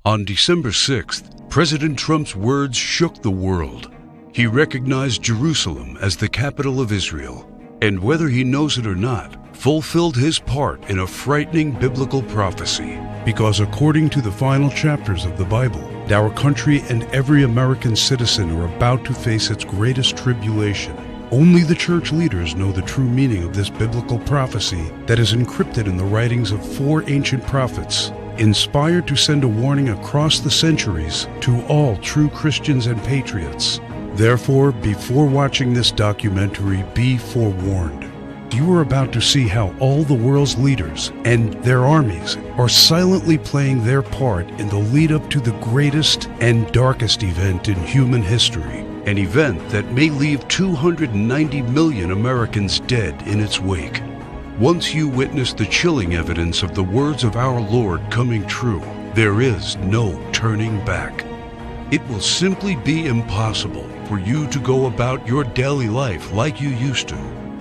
On December 6th, President Trump's words shook the world. He recognized Jerusalem as the capital of Israel, and whether he knows it or not, fulfilled his part in a frightening biblical prophecy. Because according to the final chapters of the Bible, our country and every American citizen are about to face its greatest tribulation. Only the church leaders know the true meaning of this biblical prophecy that is encrypted in the writings of 4 ancient prophets, inspired to send a warning across the centuries to all true Christians and patriots. Therefore, before watching this documentary, be forewarned. You are about to see how all the world's leaders and their armies are silently playing their part in the lead up to the greatest and darkest event in human history. An event that may leave 290 million Americans dead in its wake. Once you witness the chilling evidence of the words of our Lord coming true, there is no turning back. It will simply be impossible for you to go about your daily life like you used to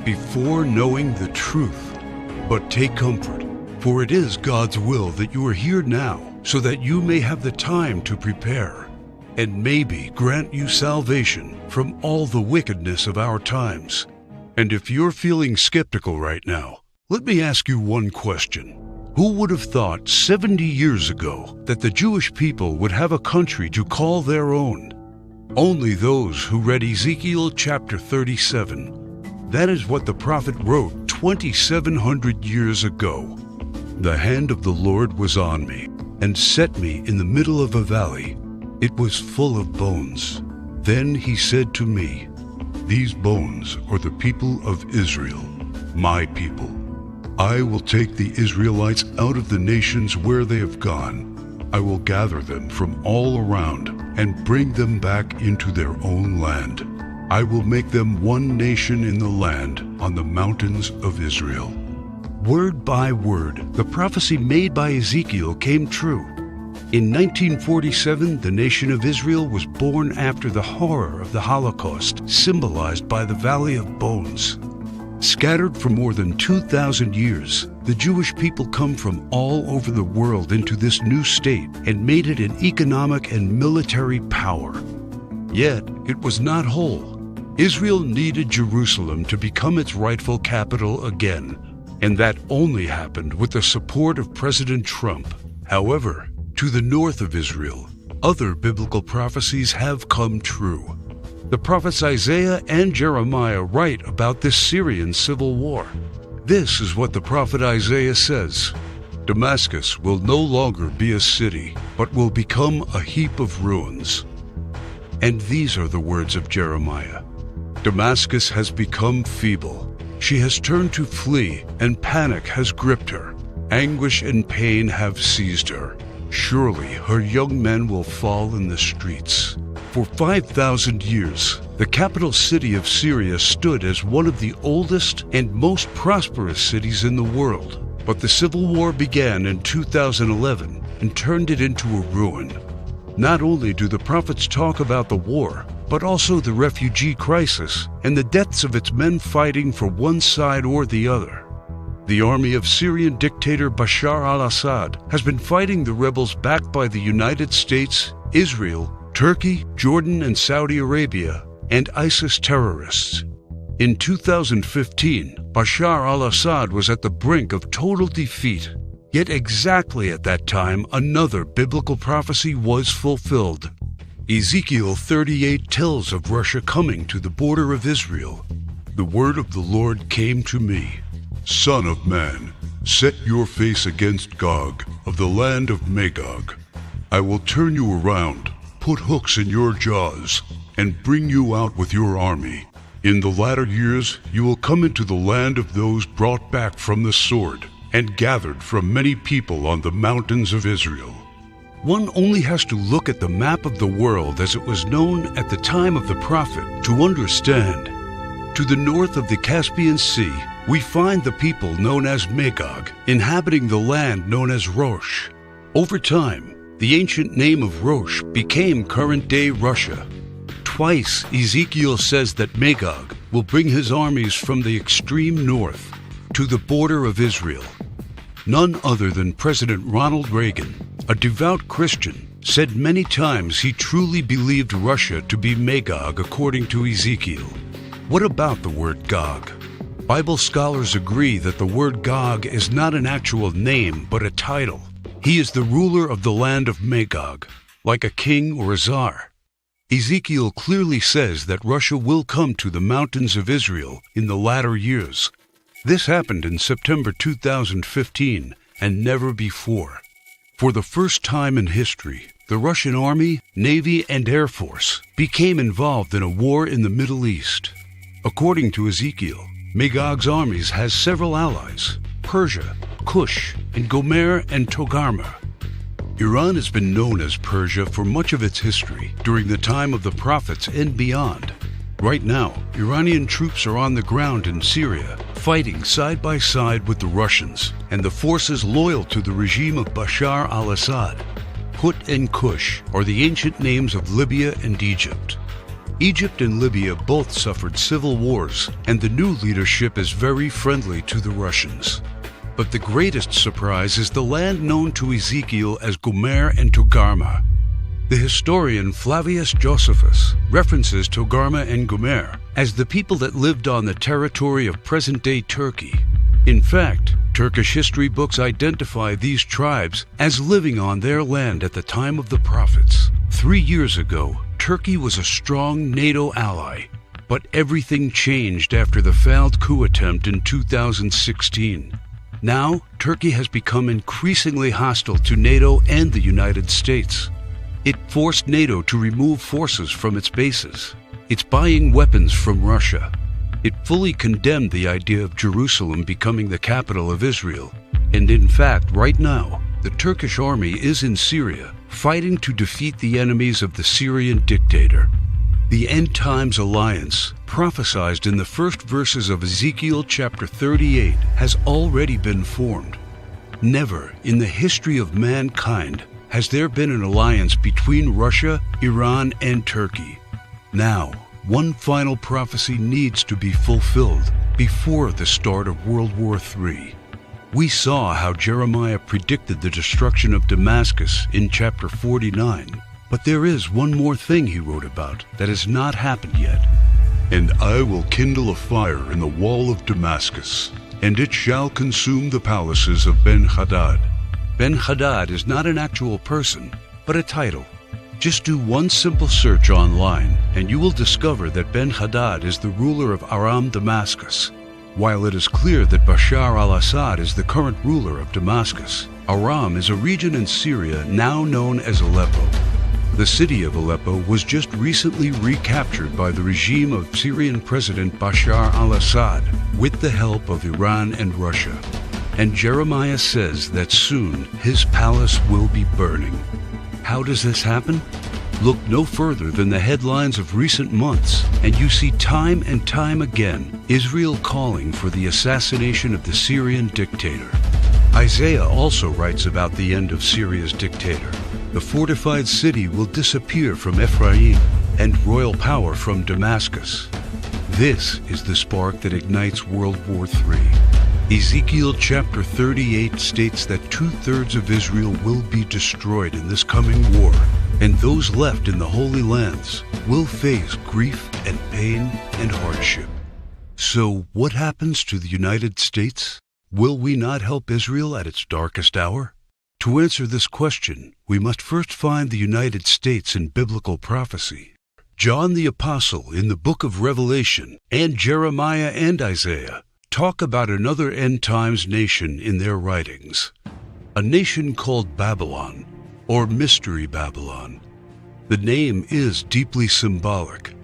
before knowing the truth. But take comfort, for it is God's will that you are here now so that you may have the time to prepare and maybe grant you salvation from all the wickedness of our times. And if you're feeling skeptical right now, let me ask you one question. Who would have thought 70 years ago that the Jewish people would have a country to call their own? Only those who read Ezekiel chapter 37. That is what the prophet wrote 2,700 years ago. The hand of the Lord was on me and set me in the middle of a valley. It was full of bones. Then he said to me, "These bones are the people of Israel, my people. I will take the Israelites out of the nations where they have gone. I will gather them from all around and bring them back into their own land. I will make them one nation in the land on the mountains of Israel." Word by word, the prophecy made by Ezekiel came true. In 1947, the nation of Israel was born after the horror of the Holocaust, symbolized by the Valley of Bones. Scattered for more than 2,000 years, the Jewish people come from all over the world into this new state and made it an economic and military power. Yet, it was not whole. Israel needed Jerusalem to become its rightful capital again, and that only happened with the support of President Trump. However, to the north of Israel, other biblical prophecies have come true. The prophets Isaiah and Jeremiah write about this Syrian civil war. This is what the prophet Isaiah says: "Damascus will no longer be a city, but will become a heap of ruins." And these are the words of Jeremiah: "Damascus has become feeble. She has turned to flee, and panic has gripped her. Anguish and pain have seized her. Surely her young men will fall in the streets." For 5,000 years, the capital city of Syria stood as one of the oldest and most prosperous cities in the world. But the civil war began in 2011 and turned it into a ruin. Not only do the prophets talk about the war, but also the refugee crisis and the deaths of its men fighting for one side or the other. The army of Syrian dictator Bashar al-Assad has been fighting the rebels backed by the United States, Israel, Turkey, Jordan, and Saudi Arabia, and ISIS terrorists. In 2015, Bashar al-Assad was at the brink of total defeat. Yet exactly at that time, another biblical prophecy was fulfilled. Ezekiel 38 tells of Russia coming to the border of Israel. The word of the Lord came to me: "Son of man, set your face against Gog of the land of Magog. I will turn you around, put hooks in your jaws, and bring you out with your army. In the latter years you will come into the land of those brought back from the sword and gathered from many people on the mountains of Israel." One only has to look at the map of the world as it was known at the time of the prophet to understand. To the north of the Caspian Sea, we find the people known as Magog, inhabiting the land known as Rosh. Over time, the ancient name of Rosh became current-day Russia. Twice, Ezekiel says that Magog will bring his armies from the extreme north to the border of Israel. None other than President Ronald Reagan, a devout Christian, said many times he truly believed Russia to be Magog according to Ezekiel. What about the word Gog? Bible scholars agree that the word Gog is not an actual name, but a title. He is the ruler of the land of Magog, like a king or a czar. Ezekiel clearly says that Russia will come to the mountains of Israel in the latter years. This happened in September 2015 and never before. For the first time in history, the Russian Army, Navy, and Air Force became involved in a war in the Middle East. According to Ezekiel, Magog's armies has several allies: Persia, Cush, and Gomer and Togarmah. Iran has been known as Persia for much of its history during the time of the prophets and beyond. Right now, Iranian troops are on the ground in Syria, fighting side by side with the Russians and the forces loyal to the regime of Bashar al-Assad. Put and Cush are the ancient names of Libya and Egypt. Egypt and Libya both suffered civil wars, and the new leadership is very friendly to the Russians. But the greatest surprise is the land known to Ezekiel as Gomer and Togarmah. The historian Flavius Josephus references Togarmah and Gomer as the people that lived on the territory of present-day Turkey. In fact, Turkish history books identify these tribes as living on their land at the time of the prophets. 3 years ago, Turkey was a strong NATO ally, but everything changed after the failed coup attempt in 2016. Now, Turkey has become increasingly hostile to NATO and the United States. It forced NATO to remove forces from its bases. It's buying weapons from Russia. It fully condemned the idea of Jerusalem becoming the capital of Israel. And in fact, right now, the Turkish army is in Syria, fighting to defeat the enemies of the Syrian dictator. The End Times Alliance, prophesied in the first verses of Ezekiel chapter 38, has already been formed. Never in the history of mankind has there been an alliance between Russia, Iran, and Turkey. Now, one final prophecy needs to be fulfilled before the start of World War III. We saw how Jeremiah predicted the destruction of Damascus in chapter 49, but there is one more thing he wrote about that has not happened yet. And I will kindle a fire in the wall of Damascus, and it shall consume the palaces of Ben-Hadad. Ben-Hadad is not an actual person, but a title. Just do one simple search online, and you will discover that Ben-Hadad is the ruler of Aram Damascus. While it is clear that Bashar al-Assad is the current ruler of Damascus, Aram is a region in Syria now known as Aleppo. The city of Aleppo was just recently recaptured by the regime of Syrian President Bashar al-Assad with the help of Iran and Russia. And Jeremiah says that soon his palace will be burning. How does this happen? Look no further than the headlines of recent months, and you see time and time again Israel calling for the assassination of the Syrian dictator. Isaiah also writes about the end of Syria's dictator. The fortified city will disappear from Ephraim and royal power from Damascus. This is the spark that ignites World War III. Ezekiel chapter 38 states that 2/3 of Israel will be destroyed in this coming war, and those left in the Holy Lands will face grief and pain and hardship. So what happens to the United States? Will we not help Israel at its darkest hour? To answer this question, we must first find the United States in biblical prophecy. John the Apostle in the book of Revelation and Jeremiah and Isaiah talk about another end times nation in their writings, a nation called Babylon, or Mystery Babylon. The name is deeply symbolic.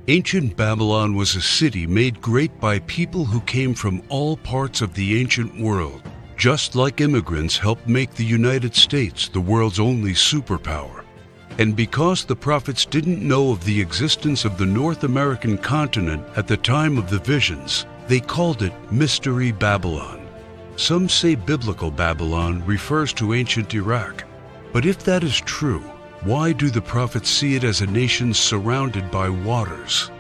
Ancient Babylon was a city made great by people who came from all parts of the ancient world, just like immigrants helped make the United States the world's only superpower. And because the prophets didn't know of the existence of the North American continent at the time of the visions, they called it Mystery Babylon. Some say biblical Babylon refers to ancient Iraq. But if that is true, why do the prophets see it as a nation surrounded by waters?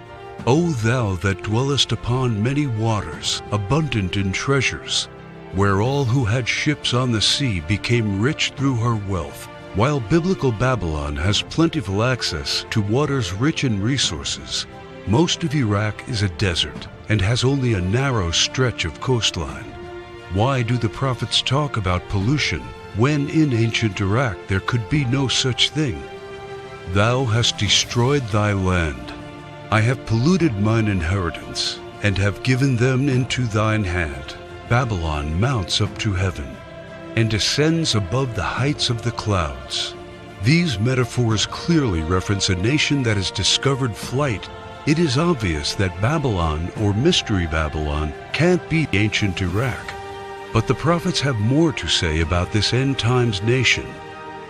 O thou that dwellest upon many waters, abundant in treasures, where all who had ships on the sea became rich through her wealth. While biblical Babylon has plentiful access to waters rich in resources, most of Iraq is a desert and has only a narrow stretch of coastline. Why do the prophets talk about pollution when in ancient Iraq there could be no such thing? Thou hast destroyed thy land. I have polluted mine inheritance, and have given them into thine hand. Babylon mounts up to heaven, and ascends above the heights of the clouds. These metaphors clearly reference a nation that has discovered flight. It is obvious that Babylon, or Mystery Babylon, can't be ancient Iraq. But the prophets have more to say about this end times nation.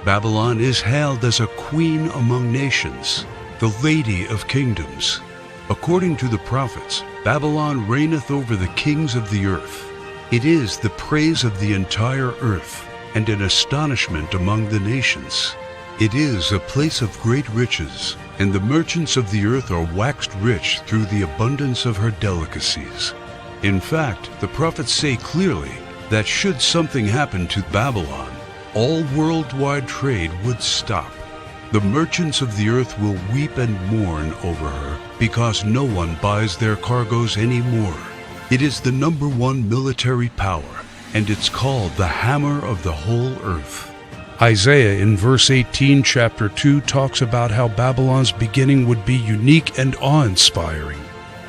Babylon is hailed as a queen among nations, the lady of kingdoms. According to the prophets, Babylon reigneth over the kings of the earth. It is the praise of the entire earth, and an astonishment among the nations. It is a place of great riches, and the merchants of the earth are waxed rich through the abundance of her delicacies. In fact, the prophets say clearly that should something happen to Babylon, all worldwide trade would stop. The merchants of the earth will weep and mourn over her, because no one buys their cargoes anymore. It is the #1 military power, and it's called the hammer of the whole earth. Isaiah in verse 18, chapter 2, talks about how Babylon's beginning would be unique and awe-inspiring.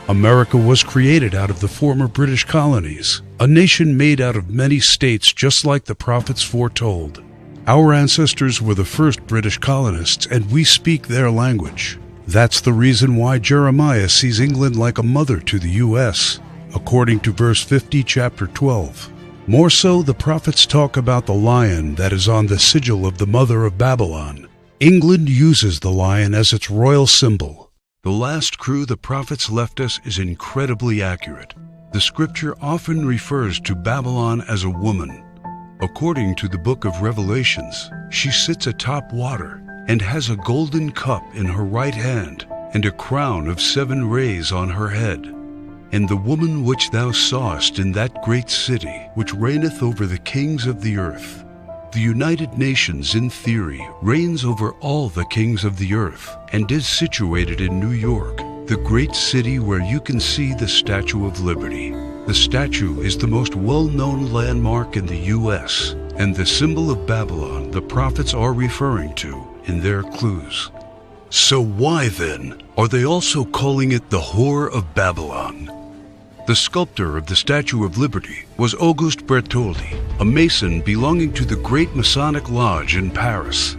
America was created out of the former British colonies, a nation made out of many states just like the prophets foretold. Our ancestors were the first British colonists, and we speak their language. That's the reason why Jeremiah sees England like a mother to the U.S., according to verse 50, chapter 12. More so, the prophets talk about the lion that is on the sigil of the mother of Babylon. England uses the lion as its royal symbol. The last crew the prophets left us is incredibly accurate. The scripture often refers to Babylon as a woman. According to the book of Revelations, she sits atop water and has a golden cup in her right hand and a crown of 7 rays on her head. And the woman which thou sawest in that great city, which reigneth over the kings of the earth. The United Nations, in theory, reigns over all the kings of the earth and is situated in New York, the great city where you can see the Statue of Liberty. The statue is the most well-known landmark in the U.S. and the symbol of Babylon the prophets are referring to in their clues. So why, then, are they also calling it the Whore of Babylon? The sculptor of the Statue of Liberty was Auguste Bertholdi, a Mason belonging to the Great Masonic Lodge in Paris.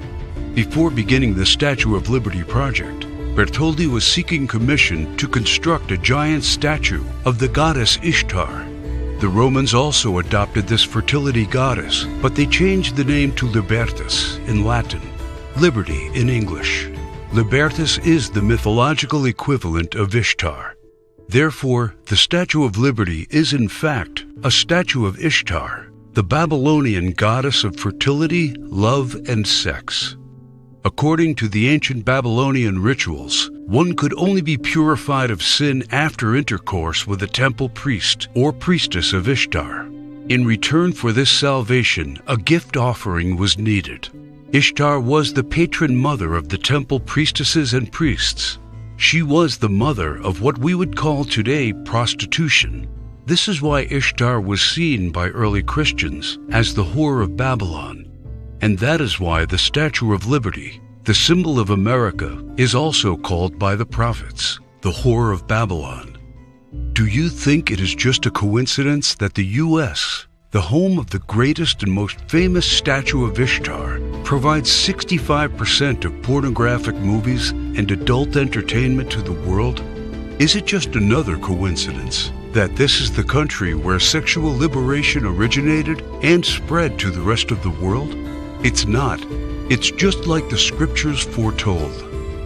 Before beginning the Statue of Liberty project, Bertholdi was seeking commission to construct a giant statue of the goddess Ishtar. The Romans also adopted this fertility goddess, but they changed the name to Libertas in Latin, liberty in English. Libertas is the mythological equivalent of Ishtar. Therefore, the Statue of Liberty is in fact a statue of Ishtar, the Babylonian goddess of fertility, love, and sex. According to the ancient Babylonian rituals, one could only be purified of sin after intercourse with a temple priest or priestess of Ishtar. In return for this salvation, a gift offering was needed. Ishtar was the patron mother of the temple priestesses and priests. She was the mother of what we would call today prostitution. This is why Ishtar was seen by early Christians as the Whore of Babylon. And that is why the Statue of Liberty, the symbol of America, is also called by the prophets the Whore of Babylon. Do you think it is just a coincidence that the U.S., the home of the greatest and most famous statue of Ishtar, provides 65% of pornographic movies and adult entertainment to the world? Is it just another coincidence that this is the country where sexual liberation originated and spread to the rest of the world? It's not. It's just like the scriptures foretold.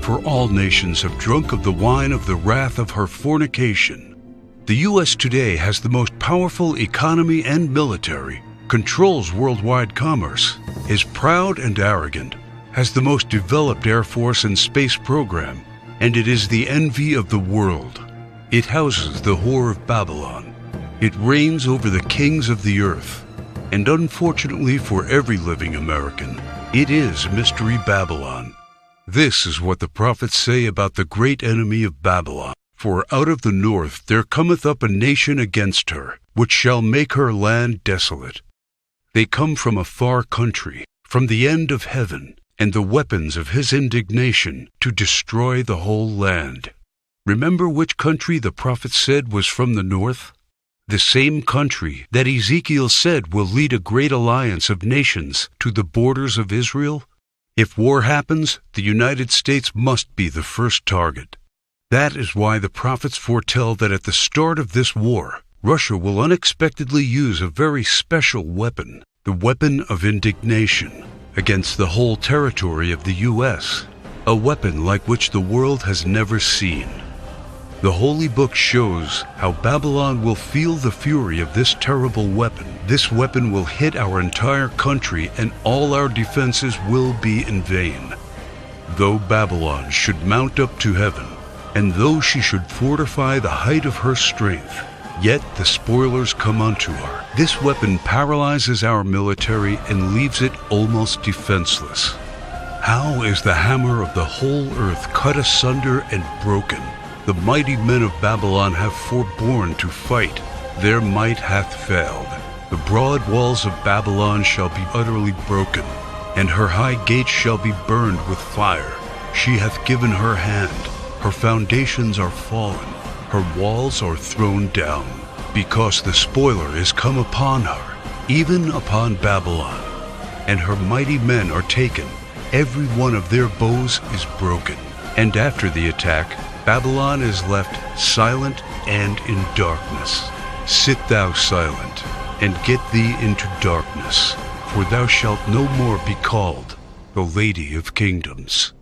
For all nations have drunk of the wine of the wrath of her fornication. The U.S. today has the most powerful economy and military, controls worldwide commerce, is proud and arrogant, has the most developed Air Force and space program, and it is the envy of the world. It houses the Whore of Babylon. It reigns over the kings of the earth. And unfortunately for every living American, It is Mystery Babylon. This is what the prophets say about the great enemy of Babylon. For out of the north there cometh up a nation against her, which shall make her land desolate. They come from a far country, from the end of heaven, and the weapons of his indignation to destroy the whole land. Remember which country the prophet said was from the north? The same country that Ezekiel said will lead a great alliance of nations to the borders of Israel? If war happens, the United States must be the first target. That is why the prophets foretell that at the start of this war, Russia will unexpectedly use a very special weapon, the weapon of indignation, against the whole territory of the U.S., a weapon like which the world has never seen. The Holy Book shows how Babylon will feel the fury of this terrible weapon. This weapon will hit our entire country, and all our defenses will be in vain. Though Babylon should mount up to heaven, and though she should fortify the height of her strength, yet the spoilers come unto her. This weapon paralyzes our military and leaves it almost defenseless. How is the hammer of the whole earth cut asunder and broken? The mighty men of Babylon have forborne to fight. Their might hath failed. The broad walls of Babylon shall be utterly broken, and her high gates shall be burned with fire. She hath given her hand. Her foundations are fallen. Her walls are thrown down, because the spoiler is come upon her, even upon Babylon. And her mighty men are taken. Every one of their bows is broken. And after the attack, Babylon is left silent and in darkness. Sit thou silent, and get thee into darkness, for thou shalt no more be called the Lady of Kingdoms.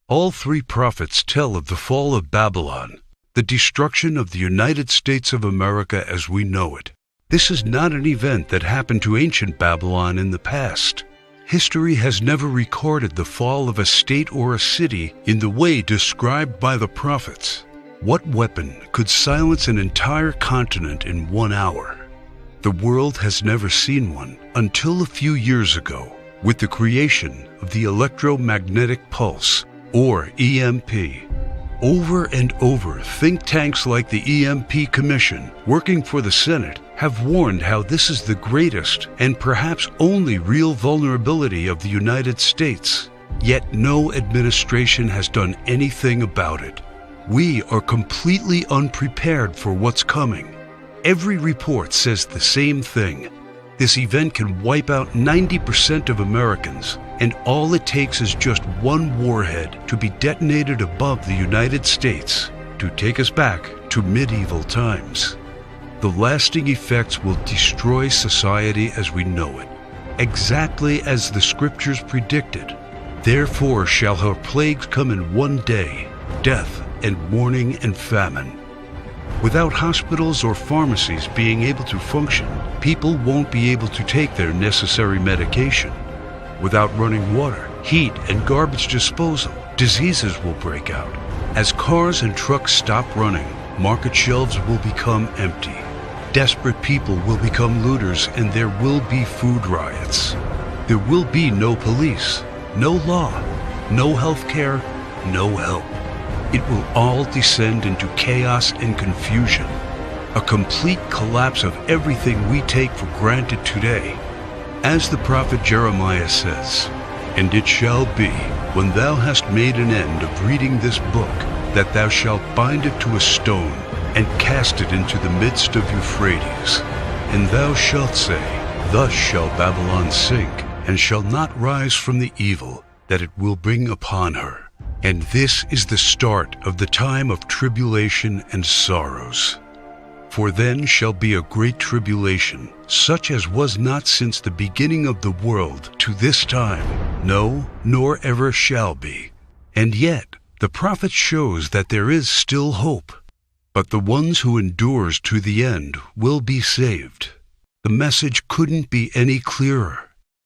All three prophets tell of the fall of Babylon, the destruction of the United States of America as we know it. This is not an event that happened to ancient Babylon in the past. History has never recorded the fall of a state or a city in the way described by the prophets. What weapon could silence an entire continent in 1 hour? The world has never seen one until a few years ago, with the creation of the electromagnetic pulse, or EMP. Over and over, think tanks like the EMP Commission, working for the Senate, have warned how this is the greatest and perhaps only real vulnerability of the United States. Yet no administration has done anything about it. We are completely unprepared for what's coming. Every report says the same thing. This event can wipe out 90% of Americans, and all it takes is just one warhead to be detonated above the United States to take us back to medieval times. The lasting effects will destroy society as we know it, exactly as the scriptures predicted. Therefore shall her plagues come in one day, death and mourning and famine. Without hospitals or pharmacies being able to function, people won't be able to take their necessary medication. Without running water, heat, and garbage disposal, diseases will break out. As cars and trucks stop running, market shelves will become empty. Desperate people will become looters, and there will be food riots. There will be no police, no law, no health care, no help. It will all descend into chaos and confusion, a complete collapse of everything we take for granted today. As the prophet Jeremiah says, "And it shall be, when thou hast made an end of reading this book, that thou shalt bind it to a stone, and cast it into the midst of Euphrates. And thou shalt say, Thus shall Babylon sink, and shall not rise from the evil that it will bring upon her. And this is the start of the time of tribulation and sorrows. For then shall be a great tribulation, such as was not since the beginning of the world to this time, no, nor ever shall be." And yet, the prophet shows that there is still hope. But the ones who endures to the end will be saved. The message couldn't be any clearer.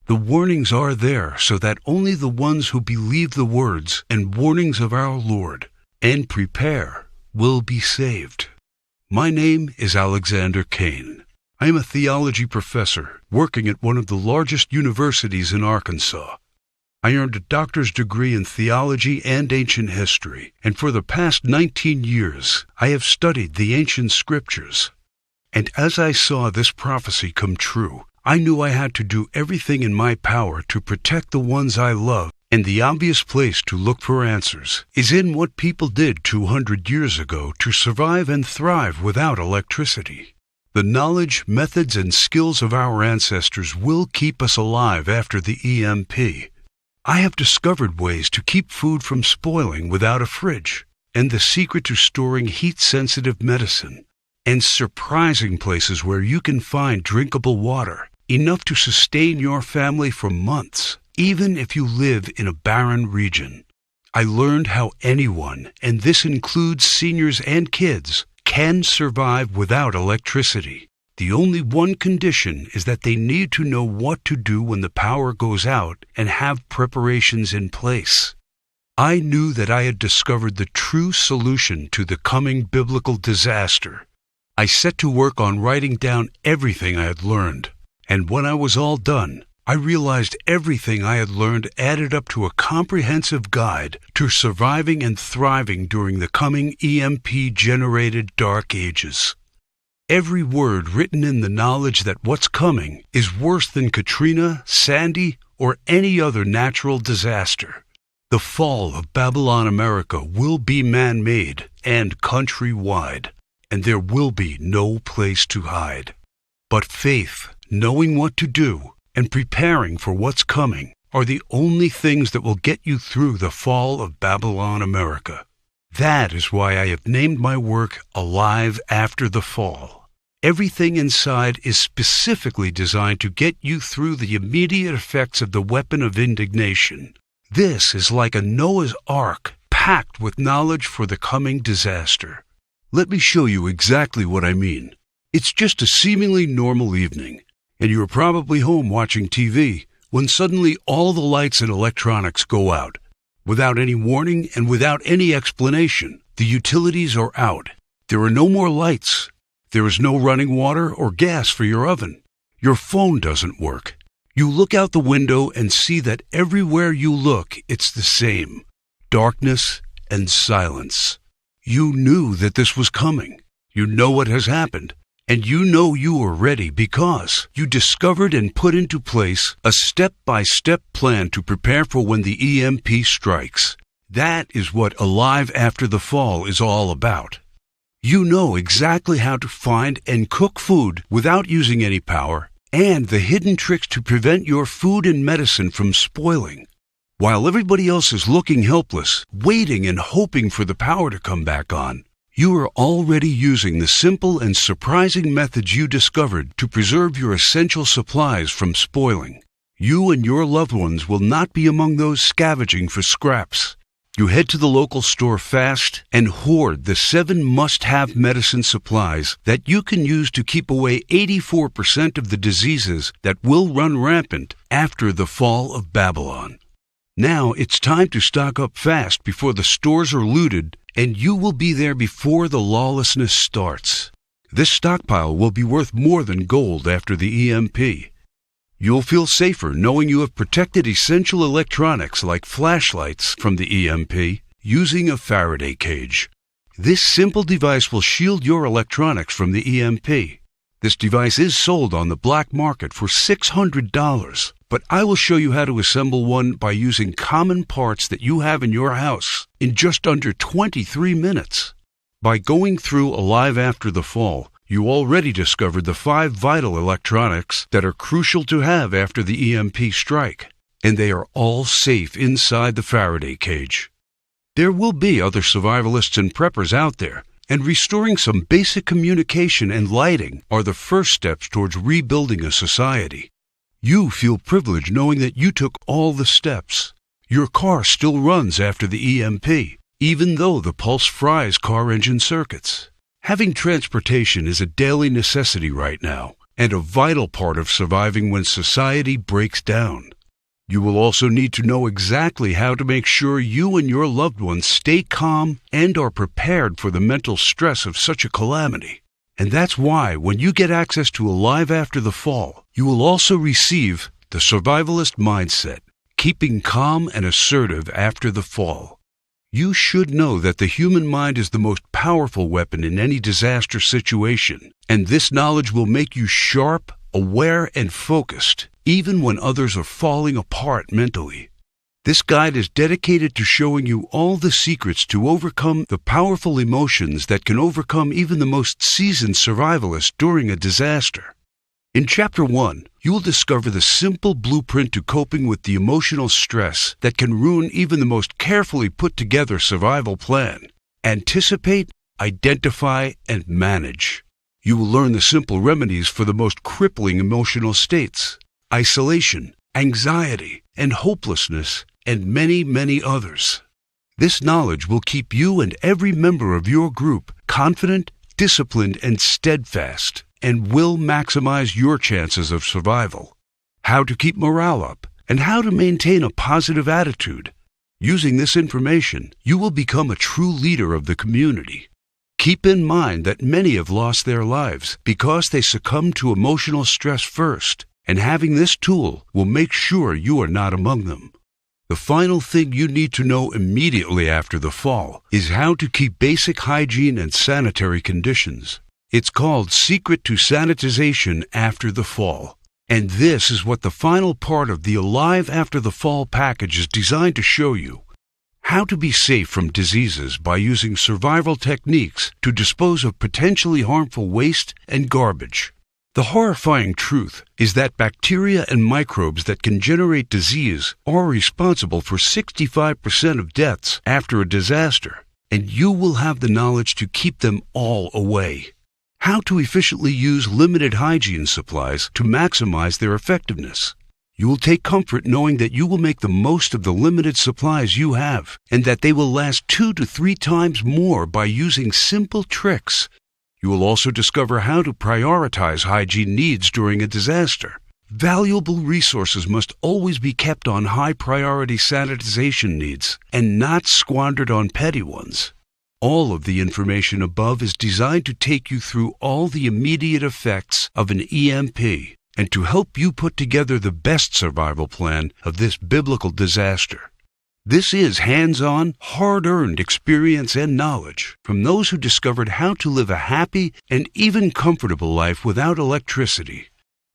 The warnings are there so that only the ones who believe the words and warnings of our Lord and prepare will be saved. My name is Alexander Kane. I am a theology professor working at one of the largest universities in Arkansas. I earned a doctor's degree in theology and ancient history, and for the past 19 years, I have studied the ancient scriptures. And as I saw this prophecy come true, I knew I had to do everything in my power to protect the ones I love, and the obvious place to look for answers is in what people did 200 years ago to survive and thrive without electricity. The knowledge, methods, and skills of our ancestors will keep us alive after the EMP. I have discovered ways to keep food from spoiling without a fridge, and the secret to storing heat-sensitive medicine, and surprising places where you can find drinkable water, enough to sustain your family for months, even if you live in a barren region. I learned how anyone, and this includes seniors and kids, can survive without electricity. The only one condition is that they need to know what to do when the power goes out and have preparations in place. I knew that I had discovered the true solution to the coming biblical disaster. I set to work on writing down everything I had learned, and when I was all done, I realized everything I had learned added up to a comprehensive guide to surviving and thriving during the coming EMP-generated dark ages. Every word written in the knowledge that what's coming is worse than Katrina, Sandy, or any other natural disaster. The fall of Babylon America will be man-made and countrywide, and there will be no place to hide. But faith, knowing what to do, and preparing for what's coming are the only things that will get you through the fall of Babylon America. That is why I have named my work Alive After the Fall. Everything inside is specifically designed to get you through the immediate effects of the weapon of indignation. This is like a Noah's Ark packed with knowledge for the coming disaster. Let me show you exactly what I mean. It's just a seemingly normal evening, and you're probably home watching TV when suddenly all the lights and electronics go out. Without any warning and without any explanation, the utilities are out. There are no more lights. There is no running water or gas for your oven. Your phone doesn't work. You look out the window and see that everywhere you look, it's the same: darkness and silence. You knew that this was coming. You know what has happened. And you know you are ready because you discovered and put into place a step-by-step plan to prepare for when the EMP strikes. That is what Alive After the Fall is all about. You know exactly how to find and cook food without using any power, and the hidden tricks to prevent your food and medicine from spoiling. While everybody else is looking helpless, waiting and hoping for the power to come back on, you are already using the simple and surprising methods you discovered to preserve your essential supplies from spoiling. You and your loved ones will not be among those scavenging for scraps. You head to the local store fast and hoard the 7 must-have medicine supplies that you can use to keep away 84% of the diseases that will run rampant after the fall of Babylon. Now it's time to stock up fast before the stores are looted, and you will be there before the lawlessness starts. This stockpile will be worth more than gold after the EMP. You'll feel safer knowing you have protected essential electronics like flashlights from the EMP using a Faraday cage. This simple device will shield your electronics from the EMP. This device is sold on the black market for $600, but I will show you how to assemble one by using common parts that you have in your house in just under 23 minutes. By going through Alive After the Fall, you already discovered the 5 vital electronics that are crucial to have after the EMP strike, and they are all safe inside the Faraday cage. There will be other survivalists and preppers out there, and restoring some basic communication and lighting are the first steps towards rebuilding a society. You feel privileged knowing that you took all the steps. Your car still runs after the EMP, even though the pulse fries car engine circuits. Having transportation is a daily necessity right now, and a vital part of surviving when society breaks down. You will also need to know exactly how to make sure you and your loved ones stay calm and are prepared for the mental stress of such a calamity. And that's why when you get access to Alive After the Fall, you will also receive the Survivalist Mindset, keeping calm and assertive after the fall. You should know that the human mind is the most powerful weapon in any disaster situation, and this knowledge will make you sharp, aware, and focused, even when others are falling apart mentally. This guide is dedicated to showing you all the secrets to overcome the powerful emotions that can overcome even the most seasoned survivalists during a disaster. In Chapter 1, you will discover the simple blueprint to coping with the emotional stress that can ruin even the most carefully put-together survival plan. Anticipate, identify, and manage. You will learn the simple remedies for the most crippling emotional states: isolation, anxiety, and hopelessness, and many, many others. This knowledge will keep you and every member of your group confident, disciplined, and steadfast, and will maximize your chances of survival. How to keep morale up, and how to maintain a positive attitude. Using this information, you will become a true leader of the community. Keep in mind that many have lost their lives because they succumbed to emotional stress first, and having this tool will make sure you are not among them. The final thing you need to know immediately after the fall is how to keep basic hygiene and sanitary conditions. It's called Secret to Sanitization After the Fall. And this is what the final part of the Alive After the Fall package is designed to show you. How to be safe from diseases by using survival techniques to dispose of potentially harmful waste and garbage. The horrifying truth is that bacteria and microbes that can generate disease are responsible for 65% of deaths after a disaster, and you will have the knowledge to keep them all away. How to efficiently use limited hygiene supplies to maximize their effectiveness. You will take comfort knowing that you will make the most of the limited supplies you have, and that they will last 2 to 3 times more by using simple tricks. You will also discover how to prioritize hygiene needs during a disaster. Valuable resources must always be kept on high-priority sanitization needs and not squandered on petty ones. All of the information above is designed to take you through all the immediate effects of an EMP and to help you put together the best survival plan of this biblical disaster. This is hands-on, hard-earned experience and knowledge from those who discovered how to live a happy and even comfortable life without electricity.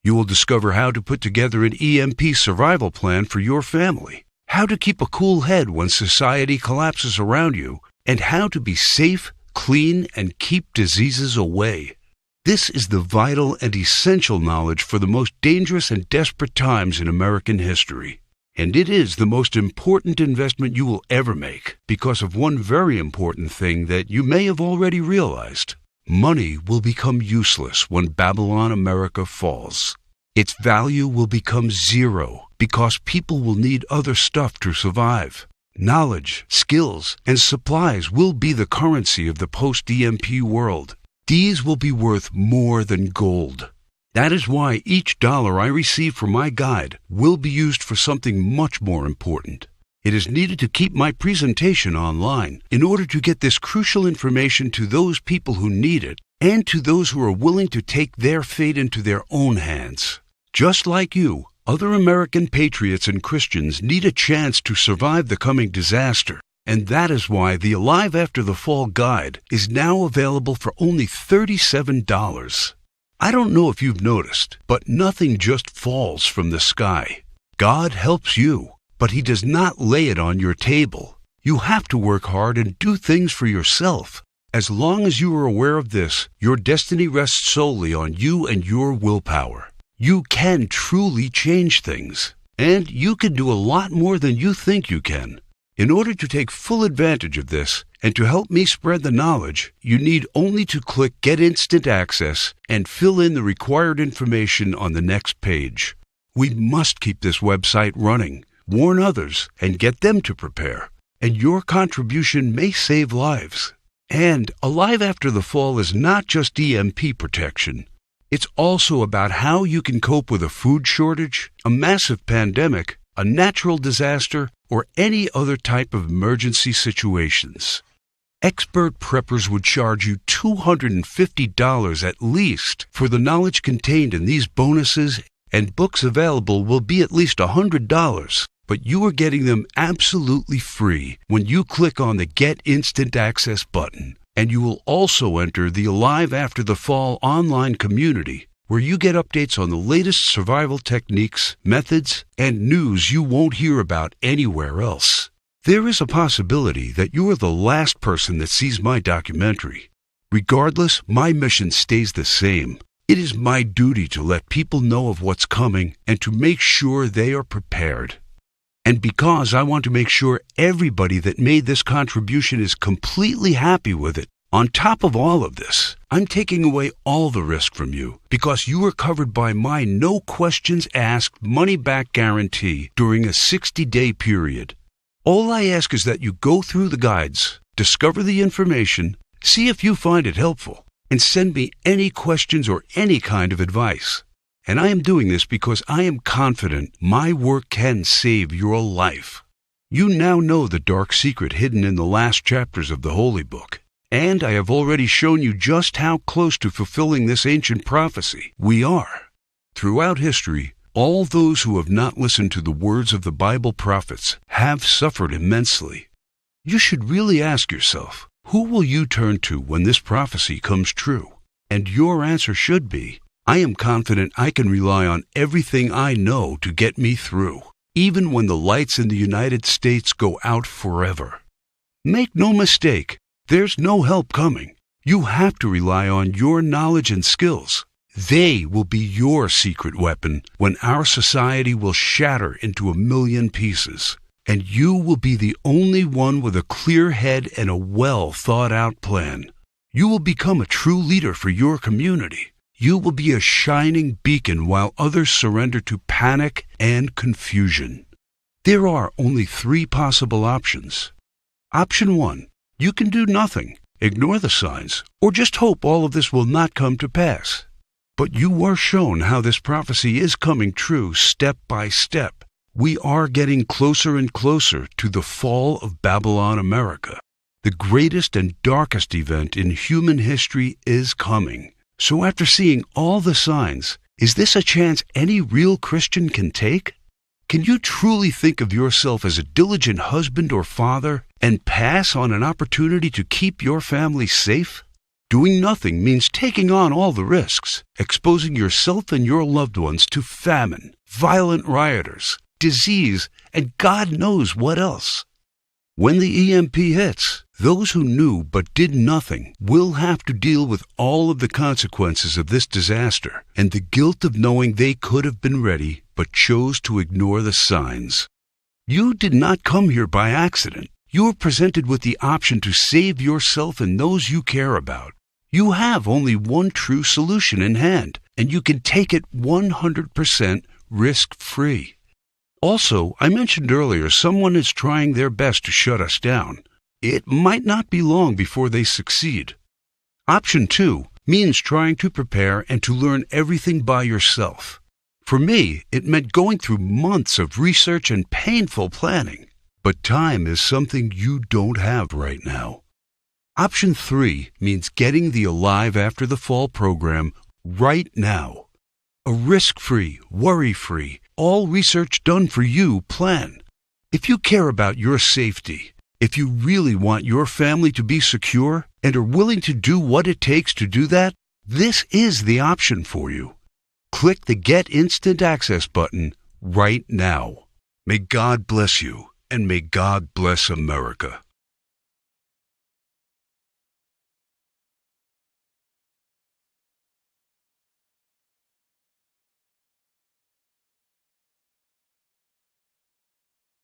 You will discover how to put together an EMP survival plan for your family, how to keep a cool head when society collapses around you, and how to be safe, clean, and keep diseases away. This is the vital and essential knowledge for the most dangerous and desperate times in American history. And it is the most important investment you will ever make because of one very important thing that you may have already realized. Money will become useless when Babylon America falls. Its value will become zero because people will need other stuff to survive. Knowledge, skills, and supplies will be the currency of the post-EMP world. These will be worth more than gold. That is why each dollar I receive from my guide will be used for something much more important. It is needed to keep my presentation online in order to get this crucial information to those people who need it and to those who are willing to take their fate into their own hands. Just like you, other American patriots and Christians need a chance to survive the coming disaster, and that is why the Alive After the Fall guide is now available for only $37. I don't know if you've noticed, but nothing just falls from the sky. God helps you, but He does not lay it on your table. You have to work hard and do things for yourself. As long as you are aware of this, your destiny rests solely on you and your willpower. You can truly change things, and you can do a lot more than you think you can. In order to take full advantage of this and to help me spread the knowledge, you need only to click Get Instant Access and fill in the required information on the next page. We must keep this website running, warn others, and get them to prepare. And your contribution may save lives. And Alive After the Fall is not just EMP protection. It's also about how you can cope with a food shortage, a massive pandemic, a natural disaster, or any other type of emergency situations. expert preppers would charge you $250 at least for the knowledge contained in these bonuses, and books available will be at least $100. But you are getting them absolutely free when you click on the Get Instant Access button. And you will also enter the Alive After the Fall online community, where you get updates on the latest survival techniques, methods, and news you won't hear about anywhere else. There is a possibility that you are the last person that sees my documentary. Regardless, my mission stays the same. It is my duty to let people know of what's coming and to make sure they are prepared. And because I want to make sure everybody that made this contribution is completely happy with it, on top of all of this, I'm taking away all the risk from you because you are covered by my no questions asked money-back guarantee during a 60-day period. All I ask is that you go through the guides, discover the information, see if you find it helpful, and send me any questions or any kind of advice. And I am doing this because I am confident my work can save your life. You now know the dark secret hidden in the last chapters of the Holy Book. And I have already shown you just how close to fulfilling this ancient prophecy we are. Throughout history, all those who have not listened to the words of the Bible prophets have suffered immensely. You should really ask yourself, who will you turn to when this prophecy comes true? And your answer should be, I am confident I can rely on everything I know to get me through, even when the lights in the United States go out forever. Make no mistake, there's no help coming. You have to rely on your knowledge and skills. They will be your secret weapon when our society will shatter into 1,000,000 pieces. And you will be the only one with a clear head and a well-thought-out plan. You will become a true leader for your community. You will be a shining beacon while others surrender to panic and confusion. There are only 3 possible options. Option 1, you can do nothing, ignore the signs, or just hope all of this will not come to pass. But you were shown how this prophecy is coming true step by step. We are getting closer and closer to the fall of Babylon America. The greatest and darkest event in human history is coming. So after seeing all the signs, is this a chance any real Christian can take? Can you truly think of yourself as a diligent husband or father and pass on an opportunity to keep your family safe? Doing nothing means taking on all the risks, exposing yourself and your loved ones to famine, violent rioters, disease, and God knows what else. When the EMP hits, those who knew but did nothing will have to deal with all of the consequences of this disaster and the guilt of knowing they could have been ready but chose to ignore the signs. You did not come here by accident. You were presented with the option to save yourself and those you care about. You have only one true solution in hand, and you can take it 100% risk-free. Also, I mentioned earlier someone is trying their best to shut us down. It might not be long before they succeed. Option 2 means trying to prepare and to learn everything by yourself. For me, it meant going through months of research and painful planning. But time is something you don't have right now. Option 3 means getting the Alive After the Fall program right now. A risk-free, worry-free, all research done for you plan. If you care about your safety, if you really want your family to be secure and are willing to do what it takes to do that, this is the option for you. Click the Get Instant Access button right now. May God bless you, and may God bless America.